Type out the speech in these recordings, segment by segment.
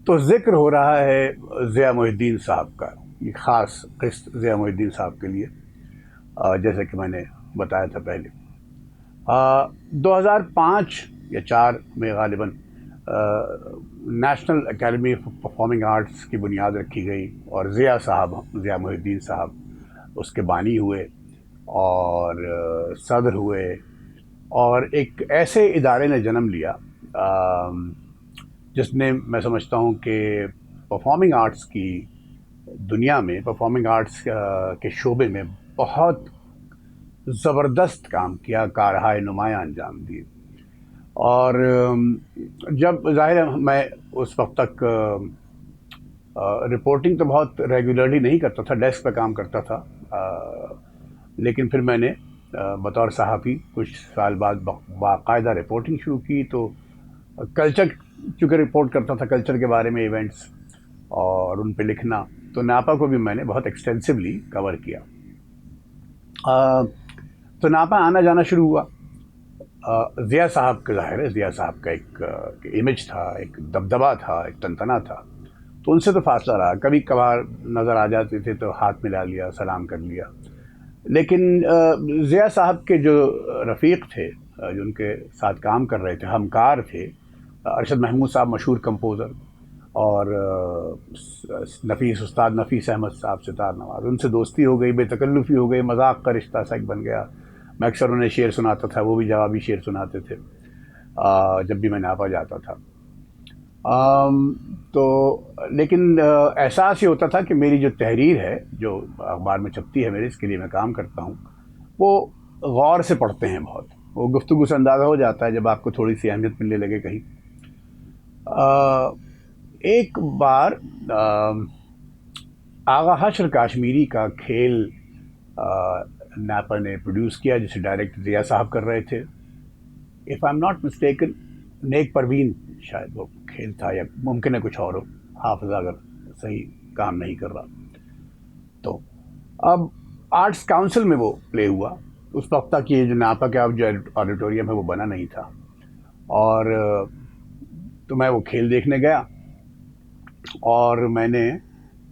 تو ذکر ہو رہا ہے ضیاء محی الدین صاحب کا، یہ خاص قسط ضیاء محی الدین صاحب کے لیے، جیسے کہ میں نے بتایا تھا پہلے۔ 2005 یا 4 میں غالباً national academy of performing arts کی بنیاد رکھی گئی، اور ضیاء محی الدین صاحب اس کے بانی ہوئے اور صدر ہوئے، اور ایک ایسے ادارے نے جنم لیا جس نے، میں سمجھتا ہوں کہ پرفارمنگ آرٹس کی دنیا میں، پرفارمنگ آرٹس کے شعبے میں بہت زبردست کام کیا، کارہائے نمایاں انجام دیے۔ اور جب ظاہر ہے میں اس وقت تک رپورٹنگ تو بہت ریگولرلی نہیں کرتا تھا، ڈیسک پہ کام کرتا تھا، لیکن پھر میں نے بطور صحافی کچھ سال بعد باقاعدہ رپورٹنگ شروع کی۔ تو کلچر چونکہ رپورٹ کرتا تھا، کلچر کے بارے میں ایونٹس اور ان پہ لکھنا، تو ناپا کو بھی میں نے بہت ایکسٹینسولی کور کیا۔ تو ناپا آنا جانا شروع ہوا۔ ضیاء صاحب کا ظاہر ہے، ضیاء صاحب کا ایک امیج تھا، ایک دبدبہ تھا، ایک تنتنا تھا، تو ان سے تو فاصلہ رہا۔ کبھی کبھار نظر آ جاتے تھے تو ہاتھ ملا لیا، سلام کر لیا، لیکن ضیاء صاحب کے جو رفیق تھے، جو ان کے ساتھ کام کر رہے تھے، ہمکار تھے، ارشد محمود صاحب مشہور کمپوزر، اور استاد نفیس احمد صاحب ستار نواز، ان سے دوستی ہو گئی، بے تکلفی ہو گئی، مذاق کا رشتہ سا ایک بن گیا۔ میں اکثر انہیں شعر سناتا تھا، وہ بھی جوابی شعر سناتے تھے جب بھی میں ناپا جاتا تھا۔ تو لیکن احساس یہ ہوتا تھا کہ میری جو تحریر ہے، جو اخبار میں چھپتی ہے میرے، اس کے لیے میں کام کرتا ہوں، وہ غور سے پڑھتے ہیں بہت، وہ گفتگو سے اندازہ ہو جاتا ہے جب آپ کو تھوڑی سی اہمیت ملنے لگے کہیں۔ ایک بار آغا حشر کاشمیری کا کھیل ناپا نے پروڈیوس کیا، جسے ڈائریکٹ ضیاء صاحب کر رہے تھے۔ If I am not mistaken, نیک پروین شاید وہ کھیل تھا، یا ممکن ہے کچھ اور ہو، حافظہ اگر صحیح کام نہیں کر رہا۔ تو اب آرٹس کاؤنسل میں وہ پلے ہوا، اس وقت تک یہ جو ناپا کا جو آڈیٹوریم ہے وہ بنا نہیں تھا، اور تو میں وہ کھیل دیکھنے گیا، اور میں نے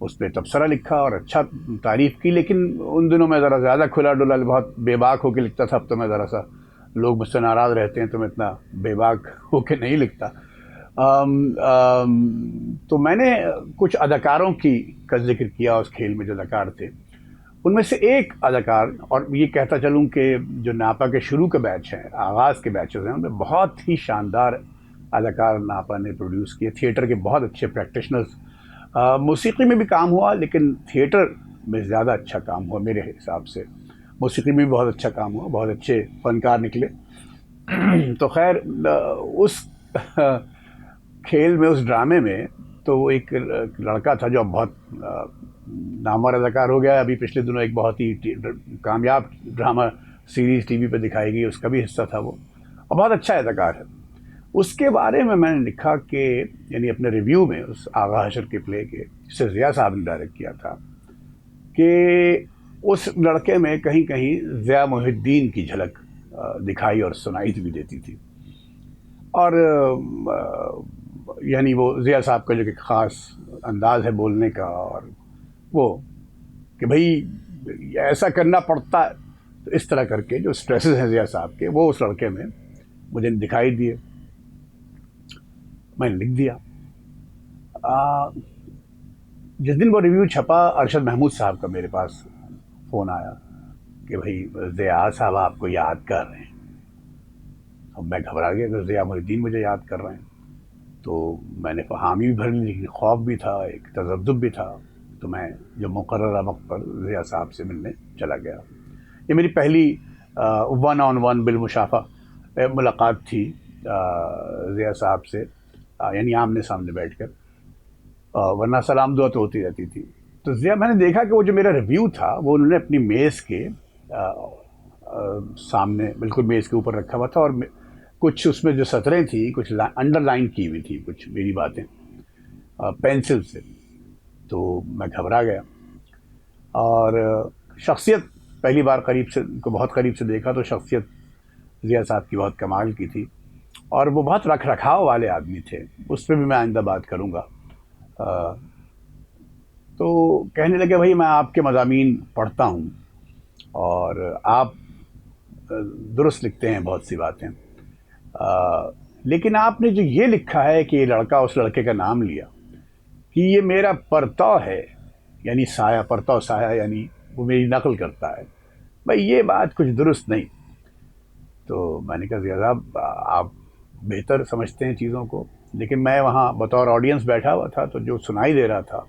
اس پہ تبصرہ لکھا اور اچھا تعریف کی، لیکن ان دنوں میں ذرا زیادہ کھلا ڈلا، بہت بے باک ہو کے لکھتا تھا۔ اب تو میں ذرا سا، لوگ مجھ سے ناراض رہتے ہیں تو میں اتنا بے باک ہو کے نہیں لکھتا۔ تو میں نے کچھ اداکاروں کا ذکر کیا اس کھیل میں جو اداکار تھے، ان میں سے ایک اداکار، اور یہ کہتا چلوں کہ جو ناپا کے شروع کے بیچ ہیں، آغاز کے بیچز ہیں، ان میں بہت ہی شاندار اداکار ناپا نے پروڈیوس کیے، تھیٹر کے بہت اچھے پریکٹیشنرز۔ موسیقی میں بھی کام ہوا، لیکن تھیٹر میں زیادہ اچھا کام ہوا میرے حساب سے۔ موسیقی میں بھی بہت اچھا کام ہوا، بہت اچھے فنکار نکلے۔ تو خیر، اس کھیل میں، اس ڈرامے میں، تو وہ ایک لڑکا تھا جو اب بہت نامور اداکار ہو گیا، ابھی پچھلے دنوں ایک بہت ہی کامیاب ڈرامہ سیریز ٹی وی پہ دکھائی گئی، اس کا بھی حصہ تھا وہ، اور بہت اچھا اداکار ہے۔ اس کے بارے میں میں نے لکھا کہ، یعنی اپنے ریویو میں اس آغا حشر کے پلے کے، جسے ضیاء صاحب نے ڈائریکٹ کیا تھا، کہ اس لڑکے میں کہیں کہیں ضیاء محی الدین کی جھلک دکھائی اور سنائی بھی دیتی تھی، اور یعنی وہ ضیاء صاحب کا جو ایک خاص انداز ہے بولنے کا، اور وہ کہ بھئی ایسا کرنا پڑتا ہے، تو اس طرح کر کے جو سٹریسز ہیں ضیاء صاحب کے، وہ اس لڑکے میں مجھے دکھائی دیے۔ میں نے لکھ دیا۔ جس دن وہ ریویو چھپا، ارشد محمود صاحب کا میرے پاس فون آیا کہ بھئی ضیاء صاحب آپ کو یاد کر رہے ہیں۔ اب میں گھبرا گیا کہ ضیاء محی الدین مجھے یاد کر رہے ہیں، تو میں نے حامی بھی بھر لی، لیکن خوف بھی تھا، ایک تذبذب بھی تھا۔ تو میں جو مقررہ وقت پر ضیاء صاحب سے ملنے چلا گیا۔ یہ میری پہلی 1-on-1 بالمشافہ ملاقات تھی ضیاء صاحب سے، یعنی آمنے سامنے بیٹھ کر، ورنہ سلام دعا تو ہوتی رہتی تھی۔ تو ضیاء، میں نے دیکھا کہ وہ جو میرا ریویو تھا، وہ انہوں نے اپنی میز کے سامنے، بالکل میز کے اوپر رکھا ہوا تھا، اور کچھ اس میں جو سطریں تھیں، کچھ انڈر لائن کی ہوئی تھی کچھ میری باتیں پینسل سے۔ تو میں گھبرا گیا، اور شخصیت پہلی بار قریب سے کو بہت قریب سے دیکھا، تو شخصیت ضیاء صاحب کی بہت کمال کی تھی، اور وہ بہت رکھ رکھاؤ والے آدمی تھے، اس پہ بھی میں آئندہ بات کروں گا۔ تو کہنے لگے بھائی میں آپ کے مضامین پڑھتا ہوں اور آپ درست لکھتے ہیں بہت سی باتیں، لیکن آپ نے جو یہ لکھا ہے کہ یہ لڑکا اس لڑکے کا نام لیا کہ یہ میرا پرتو ہے، یعنی سایہ، پرتو سایہ یعنی وہ میری نقل کرتا ہے، بھائی یہ بات کچھ درست نہیں۔ تو میں نے کہا ضیاء صاحب آپ بہتر سمجھتے ہیں چیزوں کو، لیکن میں وہاں بطور آڈینس بیٹھا ہوا تھا تو جو سنائی دے رہا تھا،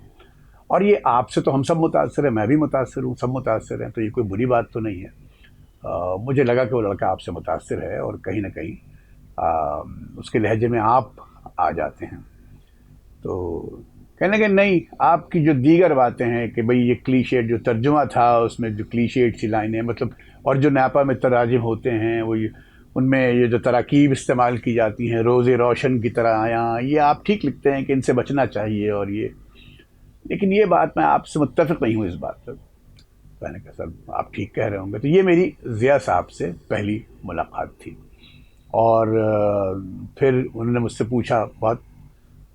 اور یہ آپ سے تو ہم سب متاثر ہیں، میں بھی متاثر ہوں، سب متاثر ہیں، تو یہ کوئی بری بات تو نہیں ہے۔ مجھے لگا کہ وہ لڑکا آپ سے متاثر ہے اور کہیں نہ کہیں اس کے لہجے میں آپ آ جاتے ہیں۔ تو کہنے کہ نہیں، آپ کی جو دیگر باتیں ہیں کہ بھئی یہ کلیشیٹ جو ترجمہ تھا اس میں جو کلیشیٹ سی لائنیں مطلب، اور جو نیپا میں تراجم ہوتے ہیں وہ ان میں یہ جو تراکیب استعمال کی جاتی ہیں روز روشن کی طرح آیا، یہ آپ ٹھیک لکھتے ہیں کہ ان سے بچنا چاہیے اور یہ، لیکن یہ بات میں آپ سے متفق نہیں ہوں اس بات پر۔ میں نے کہا سر آپ ٹھیک کہہ رہے ہوں گے۔ تو یہ میری ضیاء صاحب سے پہلی ملاقات تھی، اور پھر انہوں نے مجھ سے پوچھا، بہت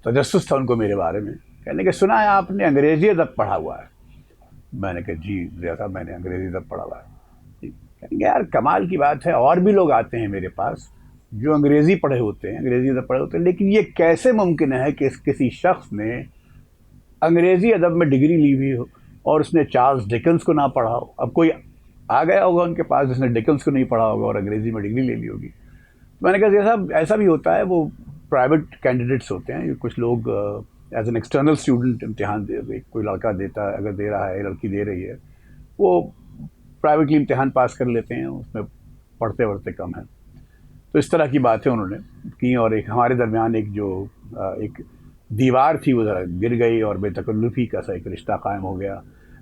تجسس تھا ان کو میرے بارے میں، کہنے کہ سنا ہے آپ نے انگریزی ادب پڑھا ہوا ہے؟ میں نے کہا جی ضیاء صاحب میں نے انگریزی ادب پڑھا ہوا ہے۔ کہیں گے یار کمال کی بات ہے، اور بھی لوگ آتے ہیں میرے پاس جو انگریزی پڑھے ہوتے ہیں، انگریزی ادب پڑھے ہوتے ہیں، لیکن یہ کیسے ممکن ہے کہ کسی شخص نے انگریزی ادب میں ڈگری لی ہوئی ہو اور اس نے چارلز ڈکنس کو نہ پڑھا ہو؟ اب کوئی آ گیا ہوگا ان کے پاس جس نے ڈکنس کو نہیں پڑھا ہوگا اور انگریزی میں ڈگری لے لی ہوگی۔ تو میں نے کہا ضیاء صاحب ایسا بھی ہوتا ہے، وہ پرائیویٹ کینڈیڈیٹس ہوتے ہیں، کچھ لوگ ایز این ایکسٹرنل اسٹوڈنٹ امتحان کوئی لڑکا دیتا ہے، اگر دے رہا ہے، لڑکی دے رہی ہے، وہ پرائیویٹلی امتحان پاس کر لیتے ہیں، اس میں پڑھتے وڑھتے کم ہیں۔ تو اس طرح کی باتیں انہوں نے کی، اور ایک ہمارے درمیان ایک جو ایک دیوار تھی وہ ذرا گر گئی اور بے تکلفی کا سا ایک رشتہ قائم ہو گیا۔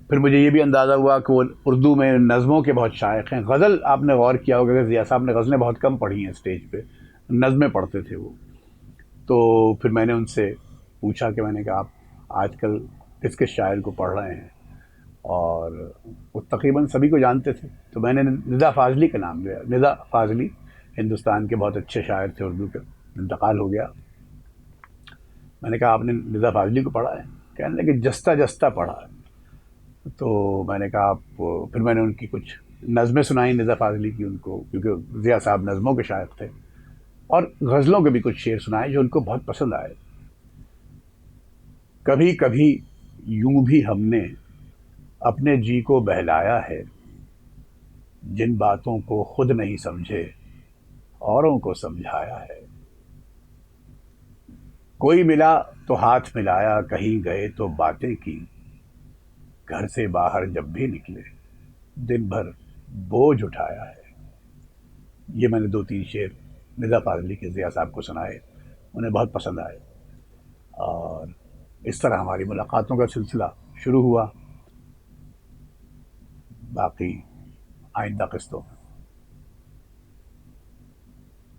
پھر مجھے یہ بھی اندازہ ہوا کہ وہ اردو میں نظموں کے بہت شائق ہیں، غزل آپ نے غور کیا ہوگا کہ ضیاء صاحب نے غزلیں بہت کم پڑھی ہیں اسٹیج پہ، نظمیں پڑھتے تھے وہ۔ تو پھر میں نے ان سے پوچھا کہ میں نے کہا آپ آج کل کس کس شاعر کو پڑھ رہے ہیں، اور وہ تقریباً سبھی کو جانتے تھے، تو میں نے ندا فاضلی کا نام لیا۔ ندا فاضلی ہندوستان کے بہت اچھے شاعر تھے اردو کے، انتقال ہو گیا۔ میں نے کہا آپ نے ندا فاضلی کو پڑھا ہے؟ کہنے لگے جستا جستا پڑھا ہے۔ تو میں نے کہا آپ، پھر میں نے ان کی کچھ نظمیں سنائیں ندا فاضلی کی ان کو، کیونکہ ضیاء صاحب نظموں کے شاعر تھے، اور غزلوں کے بھی کچھ شعر سنائے جو ان کو بہت پسند آئے۔ کبھی کبھی یوں بھی ہم نے اپنے جی کو بہلایا ہے، جن باتوں کو خود نہیں سمجھے اوروں کو سمجھایا ہے۔ کوئی ملا تو ہاتھ ملایا، کہیں گئے تو باتیں کی، گھر سے باہر جب بھی نکلے دن بھر بوجھ اٹھایا ہے۔ یہ میں نے 2-3 شعر ندا فاضلی کے ضیاء صاحب کو سنائے، انہیں بہت پسند آئے، اور اس طرح ہماری ملاقاتوں کا سلسلہ شروع ہوا، باقی آئندہ قسطوں میں۔